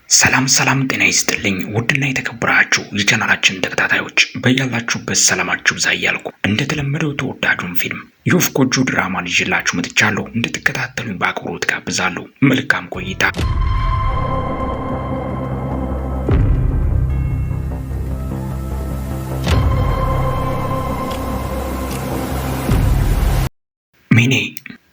ሰላም ሰላም ጤና ይስጥልኝ ውድና የተከበራችሁ የቻናላችን ተከታታዮች በያላችሁበት ሰላማችሁ ብዛ እያልኩ እንደተለመደው ተወዳጁን ፊልም የወፍ ጎጆ ድራማን ይዤላችሁ መጥቻለሁ። እንድትከታተሉኝ በአክብሮት ጋብዛለሁ። መልካም ቆይታ። ሚኔ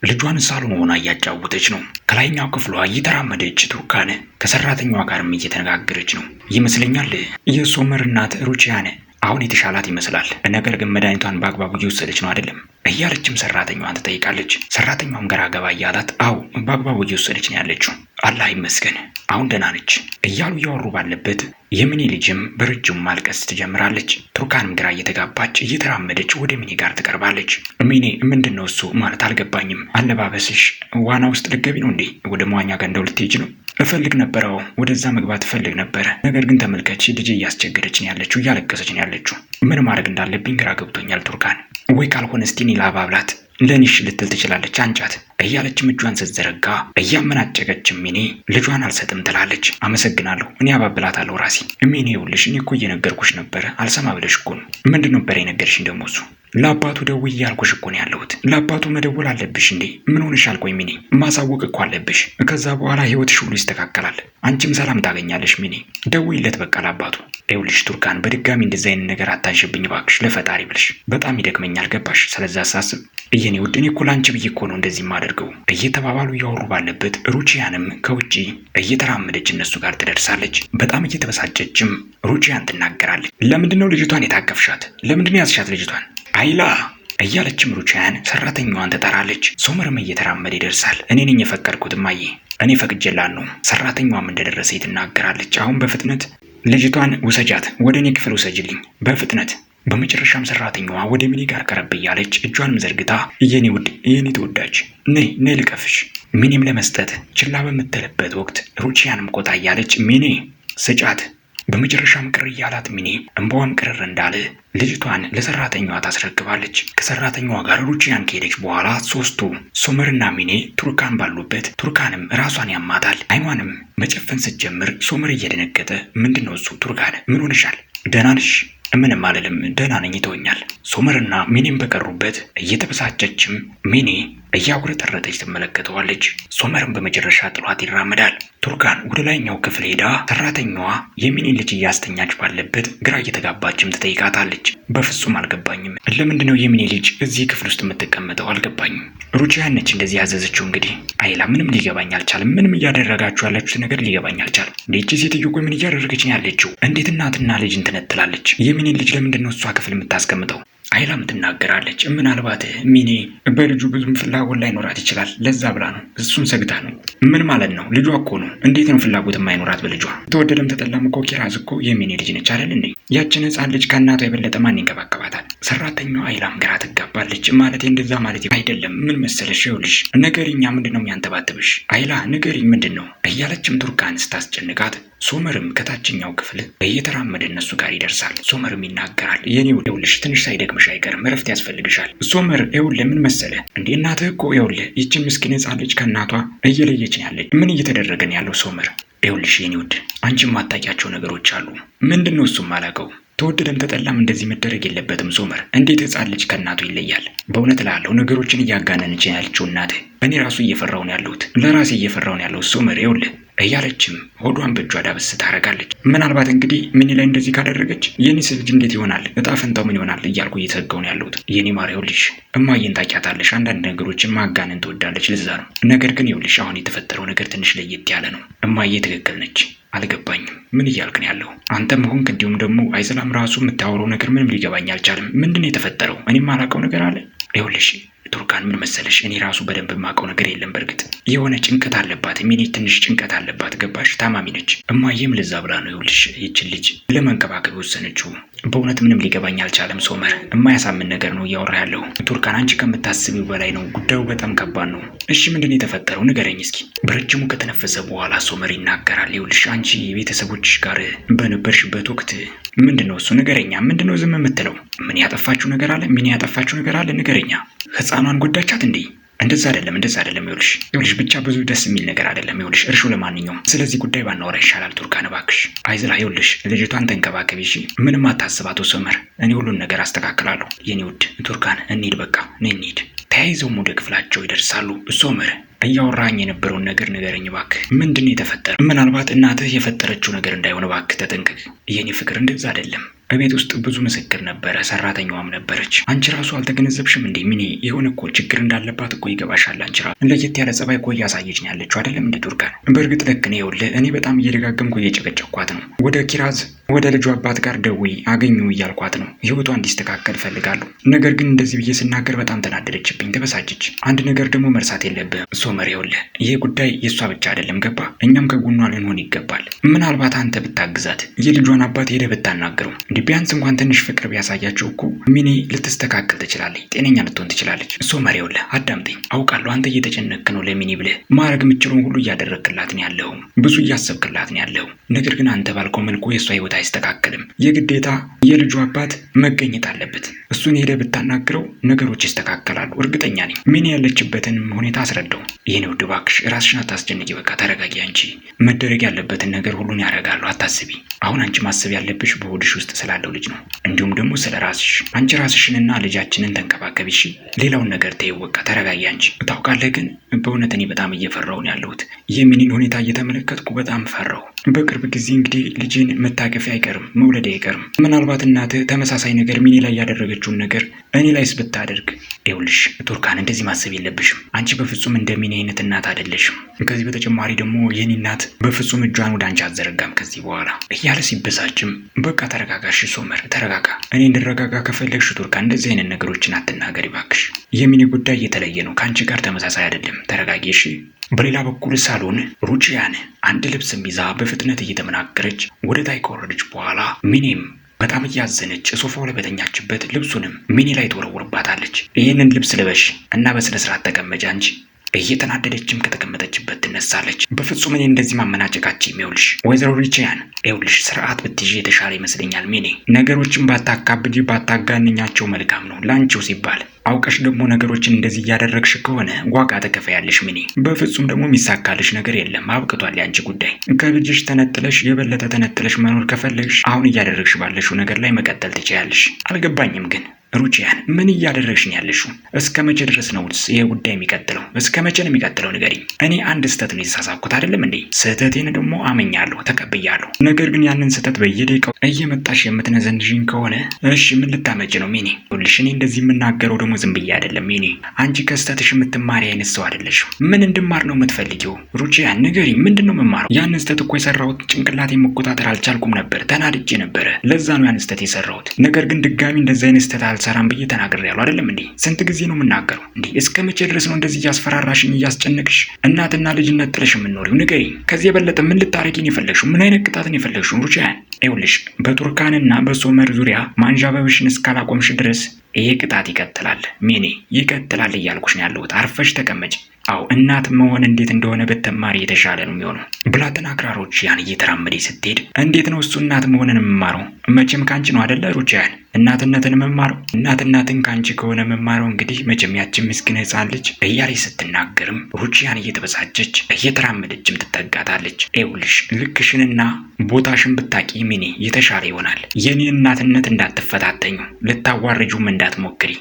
ልጇን ሳሎን ሆና እያጫወተች ነው። ከላይኛው ክፍሏ እየተራመደች ቱርካን ከሰራተኛዋ ጋርም እየተነጋገረች ነው ይመስለኛል። የሶመር እናት ሩቺያን አሁን የተሻላት ይመስላል። ነገር ግን መድኃኒቷን በአግባቡ እየወሰደች ነው አይደለም እያለችም ሰራተኛዋን ትጠይቃለች። ሰራተኛዋም ገራ ገባ እያላት አዎ በአግባቡ እየወሰደች ነው ያለችው፣ አላህ ይመስገን አሁን ደህና ነች እያሉ እያወሩ ባለበት የሚኒ ልጅም በረጅሙ ማልቀስ ትጀምራለች። ቱርካንም ግራ እየተጋባች እየተራመደች ወደ ሚኒ ጋር ትቀርባለች። ሚኒ ምንድን ነው እሱ ማለት አልገባኝም። አለባበስሽ ዋና ውስጥ ልትገቢ ነው እንዴ? ወደ መዋኛ ገንዳው ልትሄጂ ነው? እፈልግ ነበረው ወደዛ መግባት እፈልግ ነበረ። ነገር ግን ተመልከች ልጅ እያስቸገረች ነው ያለችው፣ እያለቀሰች ነው ያለችው። ምን ማድረግ እንዳለብኝ ግራ ገብቶኛል ቱርካን። ወይ ካልሆነ እስቲ እኔ ላባብላት ለኒሽ ልትል ትችላለች፣ አንጫት እያለችም እጇን ስትዘረጋ እያመናጨቀችም ሚኔ ልጇን አልሰጥም ትላለች። አመሰግናለሁ እኔ አባብላታለሁ ራሴ። ሚኔ ይኸውልሽ እኔ እኮ እየነገርኩሽ ነበረ አልሰማ ብለሽ እኮ ነው። ምንድን ነበር የነገርሽኝ ደግሞ እሱ? ለአባቱ ደውዬ እያልኩሽ እኮ ነው ያለሁት። ለአባቱ መደወል አለብሽ እንዴ? ምን ሆነሻል? ቆይ ሚኔ ማሳወቅ እኮ አለብሽ። ከዛ በኋላ ህይወትሽ ሁሉ ይስተካከላል፣ አንቺም ሰላም ታገኛለሽ። ሚኔ ደውይለት በቃ ለአባቱ። ይኸውልሽ ቱርካን በድጋሚ እንደዚህ አይነት ነገር አታንሽብኝ እባክሽ፣ ለፈጣሪ ብለሽ። በጣም ይደክመኛል ገባሽ? ስለዛ ሳስብ የኔ ውድ እኔ እኮ ላንቺ ብዬ እኮ ነው እንደዚህ የማደርገው እየተባባሉ እያወሩ ባለበት ሩቺያንም ከውጪ እየተራመደች እነሱ ጋር ትደርሳለች። በጣም እየተበሳጨችም ሩቺያን ትናገራለች። ለምንድን ነው ልጅቷን የታቀፍሻት? ለምንድን ነው ያዝሻት ልጅቷን? አይላ እያለችም ሩቺያን ሰራተኛዋን ትጠራለች። ሶመርም እየተራመደ ይደርሳል። እኔ ነኝ የፈቀድኩት እማዬ፣ እኔ ፈቅጄላት ነው። ሰራተኛዋም እንደደረሰ ትናገራለች። አሁን በፍጥነት ልጅቷን ውሰጃት፣ ወደ እኔ ክፍል ውሰጅልኝ በፍጥነት። በመጨረሻም ሰራተኛዋ ወደ ሚኒ ጋር ቀረብ እያለች እጇንም ዘርግታ የኔ ውድ የኔ ተወዳጅ ነይ ነይ ልቀፍሽ። ሚኒም ለመስጠት ችላ በምትልበት ወቅት ሩቺያንም ቆጣ እያለች ሚኒ ስጫት። በመጨረሻም ቅር እያላት ሚኒ እንባዋም ቅርር እንዳለ ልጅቷን ለሰራተኛዋ ታስረክባለች። ከሰራተኛዋ ጋር ሩቺያን ከሄደች በኋላ ሶስቱ ሶመርና ሚኒ ቱርካን ባሉበት ቱርካንም ራሷን ያማታል። አይኗንም መጨፈን ስትጀምር ሶመር እየደነገጠ ምንድን ነው እሱ? ቱርካን ምን ሆነሻል? ደህና ነሽ? ምንም አልልም ደህና ነኝ ይተወኛል። ሶመርና ሚኒም በቀሩበት እየተበሳጨችም ሚኒ እያጉረጠረጠች ትመለከተዋለች። ሶመርም በመጨረሻ ጥሏት ይራመዳል። ቱርካን ወደ ላይኛው ክፍል ሄዳ ሰራተኛዋ የሚኒን ልጅ እያስተኛች ባለበት ግራ እየተጋባችም ትጠይቃታለች። በፍጹም አልገባኝም። ለምንድን ነው የሚኒ ልጅ እዚህ ክፍል ውስጥ የምትቀመጠው? አልገባኝም። ሩቺያን ነች እንደዚህ ያዘዘችው። እንግዲህ አይላ ምንም ሊገባኝ አልቻለም። ምንም እያደረጋችሁ ያላችሁት ነገር ሊገባኝ አልቻለም። እንዴት ሴትዮ ቆይ ምን እያደረገች ነው ያለችው? እንዴት እናትና ልጅን ትነጥላለች? የሚኒን ልጅ ለምንድን ነው እሷ ክፍል የምታስቀምጠው? አይላም ትናገራለች። ምናልባት ሚኒ በልጁ ብዙም ፍላጎት ላይኖራት ይችላል፣ ለዛ ብላ ነው። እሱን ሰግታ ነው። ምን ማለት ነው? ልጇ እኮ ነው። እንዴት ነው ፍላጎት የማይኖራት በልጇ? ተወደደም ተጠላም እኮ ኪራዝ እኮ የሚኒ ልጅ ነች አይደል እንዴ? ያችን ህፃን ልጅ ከእናቷ የበለጠ ማን ይንከባከባታል? ሰራተኛዋ አይላም ግራ ትጋባለች። ማለቴ እንደዛ ማለት አይደለም። ምን መሰለሽ ይኸውልሽ ንገሪኛ፣ ምንድን ነው የሚያንተባትብሽ? አይላ ንገሪኝ ምንድን ነው እያለችም ቱርካን ስታስጨንቃት ሶመርም ከታችኛው ክፍል እየተራመደ እነሱ ጋር ይደርሳል። ሶመርም ይናገራል። የኔ ይኸውልሽ ትንሽ ሳይደክምሽ አይቀርም፣ እረፍት ያስፈልግሻል። ሶመር ይኸውልህ ምን መሰለህ እንዴ እናትህ እኮ ይኸውልህ ይችን ምስኪን ህፃን ልጅ ከእናቷ እየለየች ነው ያለች። ምን እየተደረገ ነው ያለው ሶመር? ይኸውልሽ የኔ ውድ አንቺ የማታውቂያቸው ነገሮች አሉ። ምንድን ነው እሱም አላውቀው። ተወደደም ተጠላም እንደዚህ መደረግ የለበትም ሶመር። እንዴት ህፃን ልጅ ከእናቱ ይለያል? በእውነት ላለው ነገሮችን እያጋነነች ያለችው እናትህ። እኔ ራሱ እየፈራሁ ነው ያለሁት፣ ለራሴ እየፈራሁ ነው ያለሁት ሶመር ይኸውልህ እያለችም ሆዷን በእጇ ዳብስ ታደርጋለች። ምናልባት እንግዲህ ሚኒ ላይ እንደዚህ ካደረገች የኔስ ልጅ እንዴት ይሆናል? እጣ ፈንታው ምን ይሆናል እያልኩ እየተሰጋሁ ነው ያለሁት። የኔ ማር ይኸውልሽ እማዬን ታውቂያታለሽ፣ አንዳንድ ነገሮችን ማጋነን ትወዳለች፣ ለዛ ነው። ነገር ግን ይኸውልሽ አሁን የተፈጠረው ነገር ትንሽ ለየት ያለ ነው። እማዬ ትክክል ነች። አልገባኝም። ምን እያልክ ነው ያለው? አንተም ሆንክ እንዲሁም ደግሞ አይሰላም ራሱ የምታወራው ነገር ምንም ሊገባኝ አልቻለም። ምንድን ነው የተፈጠረው? እኔም አላውቀው ነገር አለ። ይኸውልሽ ቱርካን ምን መሰለሽ፣ እኔ ራሱ በደንብ የማውቀው ነገር የለም። በእርግጥ የሆነ ጭንቀት አለባት ሚኒ፣ ትንሽ ጭንቀት አለባት ገባሽ? ታማሚ ነች። እማዬም ለዛ ብላ ነው ይኸውልሽ ይችን ልጅ ለመንከባከብ የወሰነችው። በእውነት ምንም ሊገባኝ አልቻለም ሶመር። የማያሳምን ነገር ነው እያወራ ያለው። ቱርካን አንቺ ከምታስቢው በላይ ነው ጉዳዩ፣ በጣም ከባድ ነው። እሺ ምንድን ነው የተፈጠረው? ንገረኝ እስኪ። በረጅሙ ከተነፈሰ በኋላ ሶመር ይናገራል። ይኸውልሽ አንቺ ቤተሰቦችሽ ጋር በነበርሽበት ወቅት ምንድን ነው እሱ? ንገረኛ። ምንድን ነው ዝም የምትለው? ምን ያጠፋችሁ ነገር አለ? ምን ያጠፋችሁ ነገር አለ? ንገረኛ። ህፃኗን ጎዳቻት እንዴ? እንደዛ አይደለም ይኸውልሽ ብቻ ብዙ ደስ የሚል ነገር አይደለም። ይኸውልሽ እርሹ ለማንኛውም ስለዚህ ጉዳይ ባናወራ ይሻላል። ቱርካን እባክሽ አይዝላ፣ ይኸውልሽ ልጅቷን ተንከባከቢ እሺ። ምንም አታስባቱ ሶመር፣ እኔ ሁሉን ነገር አስተካክላለሁ። የኔ ውድ ቱርካን እንሂድ፣ በቃ ነይ እንሂድ። ተያይዘውም ወደ ክፍላቸው ይደርሳሉ። ሶመር እያወራኝ የነበረውን ነገር ንገረኝ እባክህ። ምንድን ነው የተፈጠረ? ምናልባት እናትህ የፈጠረችው ነገር እንዳይሆን እባክህ ተጠንቀቅ። የኔ ፍቅር እንደዛ አይደለም። በቤት ውስጥ ብዙ ምስክር ነበረ፣ ሰራተኛዋም ነበረች። አንቺ ራሱ አልተገነዘብሽም እንዴ? ሚኒ የሆነ እኮ ችግር እንዳለባት እኮ ይገባሻል። አንቺ ራሱ ለየት ያለ ጸባይ እኮ እያሳየች ነው ያለችው አይደለም እንዴ ቱርካን? በእርግጥ ልክ ነው። ይኸውልህ እኔ በጣም እየደጋገምኩ እየጨቀጨኳት ነው። ወደ ኪራዝ ወደ ልጁ አባት ጋር ደውይ አገኙ እያልኳት ነው። ህይወቷ እንዲስተካከል እፈልጋለሁ። ነገር ግን እንደዚህ ብዬ ስናገር በጣም ተናደደችብኝ፣ ተበሳጨች። አንድ ነገር ደግሞ መርሳት የለብህም ሶመር፣ ይኸውልህ ይሄ ጉዳይ የእሷ ብቻ አይደለም ገባ? እኛም ከጎኗ ልንሆን ይገባል። ምናልባት አንተ ብታግዛት፣ የልጇን አባት ሄደህ ብታናግረው፣ ቢያንስ እንኳን ትንሽ ፍቅር ቢያሳያቸው እኮ ሚኒ ልትስተካከል ትችላለች፣ ጤነኛ ልትሆን ትችላለች። ሶመር ይኸውልህ አዳምጠኝ። አውቃለሁ አንተ እየተጨነቅክ ነው ለሚኒ ብለህ ማድረግ የምችለውን ሁሉ እያደረግክላት ነው ያለው፣ ብዙ እያሰብክላት ነው ያለው። ነገር ግን አንተ ባልከው መልኩ የእሷ ህይወት አይስተካከልም። የግዴታ የልጁ አባት መገኘት አለበት። እሱን ሄደህ ብታናግረው ነገሮች ይስተካከላሉ፣ እርግጠኛ ነኝ። ሚኒ ያለችበትን ሁኔታ አስረዳው። ይህን ውድ እባክሽ ራስሽን አታስጨንቂ፣ በቃ ተረጋጊ። አንቺ መደረግ ያለበትን ነገር ሁሉን ያደርጋሉ፣ አታስቢ። አሁን አንቺ ማሰብ ያለብሽ በሆድሽ ውስጥ ስላለው ልጅ ነው፣ እንዲሁም ደግሞ ስለ ራስሽ። አንቺ ራስሽንና ልጃችንን ተንከባከቢ እሺ። ሌላውን ነገር ተይው፣ በቃ ተረጋጊ። አንቺ ታውቃለህ፣ ግን በእውነት እኔ በጣም እየፈራሁ ነው ያለሁት። የሚኒን ሁኔታ እየተመለከትኩ በጣም ፈራሁ። በቅርብ ጊዜ እንግዲህ ልጅን መታቀፊያ አይቀርም፣ መውለድ አይቀርም። ምናልባት እናትህ ተመሳሳይ ነገር ሚኒ ላይ ያደረገችውን ነገር እኔ ላይስ ብታደርግ? ይኸውልሽ ቱርካን እንደዚህ ማሰብ የለብሽም። አንቺ በፍጹም እንደ ሚኒ አይነት እናት አይደለሽም። ከዚህ በተጨማሪ ደግሞ የኔ እናት በፍጹም እጇን ወደ አንቺ አትዘረጋም ከዚህ በኋላ እያለ ሲበሳጭም፣ በቃ ተረጋጋሽ ሶመር ተረጋጋ። እኔ እንድረጋጋ ከፈለግሽ ቱርካን እንደዚህ አይነት ነገሮችን አትናገሪ ባክሽ። የሚኒ ጉዳይ የተለየ ነው፣ ከአንቺ ጋር ተመሳሳይ አይደለም። ተረጋጊ እሺ። በሌላ በኩል ሳሎን ሩቺያን አንድ ልብስም ይዛ በፍጥነት እየተመናገረች ወደ ታይ ከወረደች በኋላ ሚኒም በጣም እያዘነች ሶፋው ላይ በተኛችበት ልብሱንም ሚኒ ላይ ትወረውርባታለች። ይህንን ልብስ ልበሽ እና በስነ ስርዓት ተቀመጫ እንጂ። እየተናደደችም ከተቀመጠችበት ትነሳለች። በፍጹም እኔ እንደዚህ ማመናጨቃችሁ የሚውልሽ ወይዘሮ ሩቺያን፣ ይኸውልሽ ስርዓት ብትይዥ የተሻለ ይመስለኛል። ሚኒ ነገሮችን ባታካብጂ ባታጋንኛቸው መልካም ነው ላንቺው ሲባል። አውቀሽ ደግሞ ነገሮችን እንደዚህ እያደረግሽ ከሆነ ዋጋ ተከፋያለሽ ሚኒ። በፍጹም ደግሞ የሚሳካልሽ ነገር የለም። አብቅቷል ያንቺ ጉዳይ። ከልጅሽ ተነጥለሽ የበለጠ ተነጥለሽ መኖር ከፈለግሽ አሁን እያደረግሽ ባለሽው ነገር ላይ መቀጠል ትችያለሽ። አልገባኝም ግን ሩቺያን ምን እያደረግሽ ነው ያለሽው? እስከ መቼ ድረስ ነው ይሄ ጉዳይ የሚቀጥለው? እስከ መቼ ነው የሚቀጥለው ንገሪኝ። እኔ አንድ ስህተት ነው የተሳሳትኩት አይደለም እንዴ? ስህተቴን ደግሞ አመኛለሁ፣ ተቀብያለሁ። ነገር ግን ያንን ስህተት በየደቂቃው እየመጣሽ የምትነዘንዥኝ ከሆነ እሺ ምን ልታመጭ ነው ሚኒ? ሁልሽ እኔ እንደዚህ የምናገረው ደግሞ ዝም ብዬ አይደለም ሚኒ። አንቺ ከስህተትሽ የምትማሪ አይነት ሰው አይደለሽም። ምን እንድማር ነው የምትፈልጊው? ሩቺያን ንገሪኝ፣ ምንድን ነው የምማረው? ያንን ስህተት እኮ የሰራሁት ጭንቅላቴን መቆጣጠር አልቻልኩም ነበር፣ ተናድጄ ነበረ። ለዛ ነው ያን ስህተት የሰራሁት። ነገር ግን ድጋሚ እንደዚህ አይነት ስህተት ሰራም ብዬ ተናግሬያለሁ አይደለም እንዴ? ስንት ጊዜ ነው የምናገረው እንዴ? እስከ መቼ ድረስ ነው እንደዚህ እያስፈራራሽኝ እያስጨነቅሽ እናትና ልጅነት ጥለሽ የምንኖሪው? ንገሪኝ። ከዚህ የበለጠ ምን ልታረጊን የፈለግሽው? ምን አይነት ቅጣትን የፈለግሽው ሩቺያን? ይኸውልሽ በቱርካንና በሶመር ዙሪያ ማንዣበብሽን እስካላቆምሽ ድረስ ይሄ ቅጣት ይቀጥላል ሚኒ፣ ይቀጥላል እያልኩሽ ነው ያለሁት። አርፈሽ ተቀመጭ። አዎ እናት መሆን እንዴት እንደሆነ በተማሪ የተሻለ ነው የሚሆነው ብላ ተናግራ ሩቺያን እየተራመደች ስትሄድ፣ እንዴት ነው እሱ እናት መሆንን የምማረው? መቼም ካንቺ ነው አይደለ ሩቺያን እናትነትን የምማረው? እናትነትን ካንቺ ከሆነ የምማረው እንግዲህ መቼም ያችን ምስኪን ሕፃን ልጅ እያለች ስትናገርም ሩቺያን እየተበሳጨች እየተራመደችም ትጠጋታለች። ይኸውልሽ ልክሽንና ቦታሽን ብታቂ ሚኒ የተሻለ ይሆናል። የኔን እናትነት እንዳትፈታተኙ፣ ልታዋርጁም እንዳትሞክሪ፣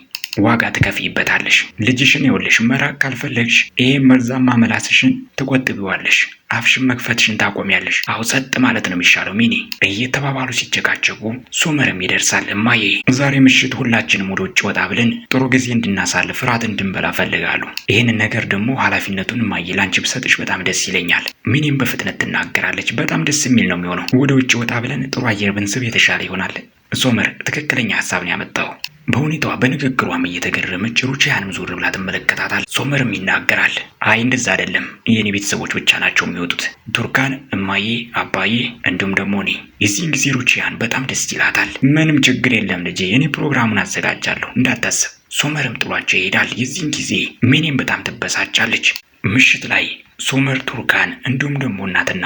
ዋጋ ትከፍይበታለሽ። ልጅሽን ይኸውልሽ መራቅ ካልፈለግሽ ይሄ መርዛማ መላስሽን ትቆጥቢዋለሽ፣ አፍሽን መክፈትሽን ታቆሚያለሽ። አሁ ጸጥ ማለት ነው የሚሻለው ሚኒ። እየተባባሉ ሲጨቃጨቁ ሶመርም ይደርሳል። እማዬ ዛሬ ምሽት ሁላችንም ወደ ውጭ ወጣ ብለን ጥሩ ጊዜ እንድናሳልፍ ራት እንድንበላ ፈልጋለሁ። ይህንን ነገር ደግሞ ኃላፊነቱን እማዬ ላንቺ ብሰጥሽ በጣም ደስ ይለኛል። ሚኒም በፍጥነት ትናገራለች። በጣም ደስ የሚል ነው የሚሆነው። ወደ ውጭ ወጣ ብለን ጥሩ አየር ብንስብ የተሻለ ይሆናል። ሶመር ትክክለኛ ሀሳብ ነው ያመጣው። በሁኔታዋ በንግግሯም እየተገረመች ሩቺያንም ዞር ብላ ትመለከታታል። ሶመርም ይናገራል። አይ እንደዛ አይደለም፣ የኔ ቤተሰቦች ብቻ ናቸው የሚወጡት፣ ቱርካን፣ እማዬ፣ አባዬ እንዲሁም ደግሞ እኔ። የዚህን ጊዜ ሩቺያን በጣም ደስ ይላታል። ምንም ችግር የለም ልጄ፣ እኔ ፕሮግራሙን አዘጋጃለሁ እንዳታስብ። ሶመርም ጥሏቸው ይሄዳል። የዚህን ጊዜ ሚኒም በጣም ትበሳጫለች። ምሽት ላይ ሶመር፣ ቱርካን እንዲሁም ደግሞ እናትና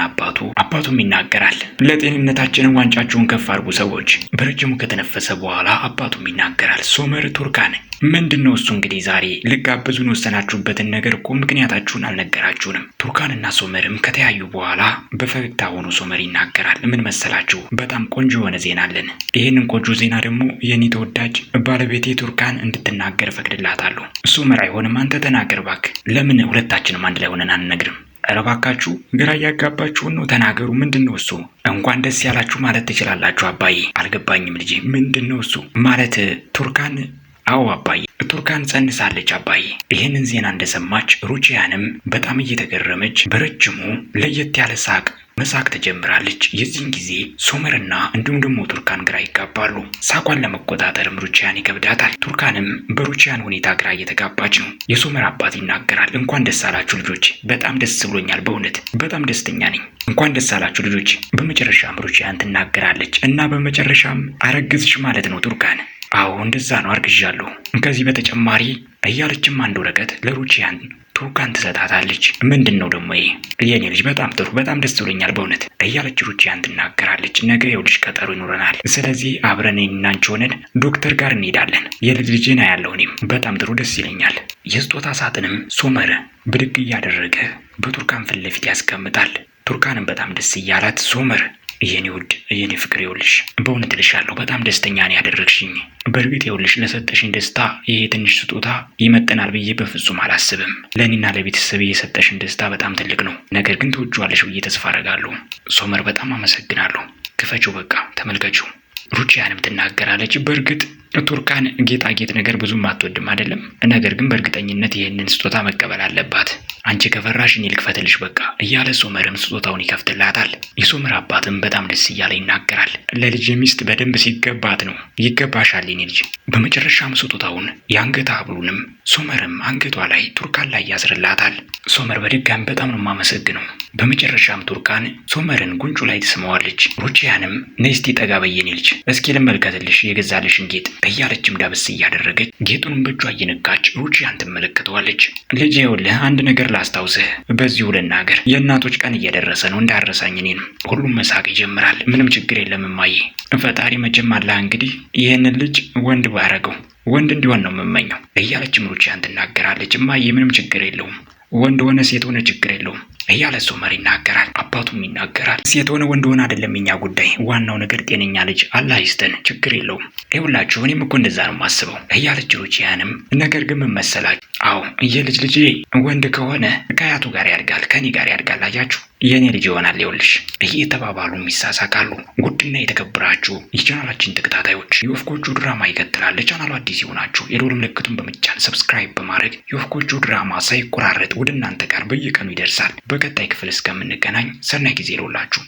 አባቱም ይናገራል። ለጤንነታችንን ዋንጫችሁን ከፍ አድርጉ ሰዎች። በረጅሙ ከተነፈሰ በኋላ አባቱም ይናገራል። ሶመር፣ ቱርካን ምንድን ነው እሱ? እንግዲህ ዛሬ ልጋብዙን ወሰናችሁበትን ነገር እኮ ምክንያታችሁን አልነገራችሁንም። ቱርካንና ሶመርም ከተያዩ በኋላ በፈገግታ ሆኖ ሶመር ይናገራል። ምን መሰላችሁ? በጣም ቆንጆ የሆነ ዜና አለን። ይህንን ቆንጆ ዜና ደግሞ የኔ ተወዳጅ ባለቤቴ ቱርካን እንድትናገር እፈቅድላታለሁ። ሶመር፣ አይሆንም፣ አንተ ተናገር እባክህ። ለምን ሁለታችንም አንድ ላይ ሆነን አንነግርም? ኧረ እባካችሁ ግራ እያጋባችሁን ነው፣ ተናገሩ። ምንድን ነው እሱ? እንኳን ደስ ያላችሁ ማለት ትችላላችሁ። አባዬ አልገባኝም ልጄ፣ ምንድን ነው እሱ? ማለት ቱርካን? አዎ አባዬ፣ ቱርካን ጸንሳለች አባዬ። ይህንን ዜና እንደሰማች ሩቺያንም በጣም እየተገረመች በረጅሙ ለየት ያለ ሳቅ መሳቅ ትጀምራለች። የዚህን ጊዜ ሶመርና እንዲሁም ደግሞ ቱርካን ግራ ይጋባሉ። ሳቋን ለመቆጣጠርም ሩቺያን ይከብዳታል። ቱርካንም በሩቺያን ሁኔታ ግራ እየተጋባች ነው። የሶመር አባት ይናገራል። እንኳን ደስ አላችሁ ልጆች፣ በጣም ደስ ብሎኛል፣ በእውነት በጣም ደስተኛ ነኝ። እንኳን ደስ አላችሁ ልጆች። በመጨረሻም ሩቺያን ትናገራለች። እና በመጨረሻም አረግዝሽ ማለት ነው ቱርካን? አዎ እንደዛ ነው፣ አርግዣለሁ። ከዚህ በተጨማሪ እያለችም አንድ ወረቀት ለሩቺያን ቱርካን ትሰጣታለች። ምንድን ነው ደግሞ ይሄ? የኔ ልጅ በጣም ጥሩ፣ በጣም ደስ ብሎኛል በእውነት እያለች ሩቺያን ትናገራለች። ነገ የውልሽ ቀጠሮ ይኖረናል። ስለዚህ አብረን እኔና አንቺ ሆነን ዶክተር ጋር እንሄዳለን። የልጅ ልጄን አያለሁ እኔም። በጣም ጥሩ፣ ደስ ይለኛል። የስጦታ ሳጥንም ሶመር ብድግ እያደረገ በቱርካን ፊት ለፊት ያስቀምጣል። ቱርካንም በጣም ደስ እያላት ሶመር የኔ ውድ የኔ ፍቅር ይኸውልሽ፣ በእውነት እልሻለሁ በጣም ደስተኛ ነው ያደረግሽኝ። በእርግጥ ይኸውልሽ ለሰጠሽኝ ደስታ ይሄ ትንሽ ስጦታ ይመጥናል ብዬ በፍጹም አላስብም። ለእኔና ለቤተሰብ የሰጠሽን ደስታ በጣም ትልቅ ነው። ነገር ግን ትወጂዋለሽ ብዬ ተስፋ አደርጋለሁ። ሶመር በጣም አመሰግናለሁ። ክፈችው፣ በቃ ተመልከችው። ሩቺያንም ትናገራለች። በእርግጥ ቱርካን ጌጣጌጥ ነገር ብዙም አትወድም አይደለም። ነገር ግን በእርግጠኝነት ይህንን ስጦታ መቀበል አለባት። አንቺ ከፈራሽ እኔ ልክፈትልሽ በቃ እያለ ሶመርም ስጦታውን ይከፍትላታል። የሶመር አባትም በጣም ደስ እያለ ይናገራል። ለልጅ ሚስት በደንብ ሲገባት ነው። ይገባሻል የኔ ልጅ። በመጨረሻም ስጦታውን የአንገት ሐብሉንም ሶመርም አንገቷ ላይ ቱርካን ላይ ያስርላታል። ሶመር በድጋሚ በጣም ነው የማመሰግነው። በመጨረሻም ቱርካን ሶመርን ጉንጩ ላይ ትስመዋለች። ሩቺያንም ነይ እስቲ ጠጋ በይ የኔ ልጅ፣ እስኪ ልመልከትልሽ የገዛልሽን ጌጥ እያለችም ዳብስ እያደረገች ጌጡንም በእጇ እየነካች ሩቺያን ትመለከተዋለች። ልጅ ይኸውልህ አንድ ነገር ላስታውስህ፣ በዚሁ ልናገር፣ የእናቶች ቀን እየደረሰ ነው፣ እንዳረሳኝ እኔንም። ሁሉም መሳቅ ይጀምራል። ምንም ችግር የለም እማዬ፣ ፈጣሪ መቼም አላህ እንግዲህ ይህንን ልጅ ወንድ ባረገው ወንድ እንዲሆን ነው የምመኘው እያለችም ሩቺያን ትናገራለች። እማዬ ምንም ችግር የለውም፣ ወንድ ሆነ ሴት ሆነ ችግር የለውም እያለ ሶመር ይናገራል። አባቱም ይናገራል። ሴት ሆነ ወንድ ሆነ አይደለም የኛ ጉዳይ፣ ዋናው ነገር ጤነኛ ልጅ አላህ ይስጠን፣ ችግር የለውም። ይኸውላችሁ እኔም እኮ እንደዛ ነው የማስበው እያለች ሩቺያንም፣ ነገር ግን ምን መሰላችሁ? አዎ የልጅ ልጄ ወንድ ከሆነ ከአያቱ ጋር ያድጋል፣ ከኔ ጋር ያድጋል። አያችሁ የእኔ ልጅ ይሆናል። ይኸውልሽ እየተባባሉ ይሳሳቃሉ። ውድና የተከበራችሁ የቻናላችን ተከታታዮች የወፍ ጎጆ ድራማ ይቀጥላል። ለቻናሉ አዲስ የሆናችሁ የደወል ምልክቱን በመጫን ሰብስክራይብ በማድረግ የወፍ ጎጆ ድራማ ሳይቆራረጥ ወደ እናንተ ጋር በየቀኑ ይደርሳል። በቀጣይ ክፍል እስከምንገናኝ ሰናይ ጊዜ ይሁንላችሁ።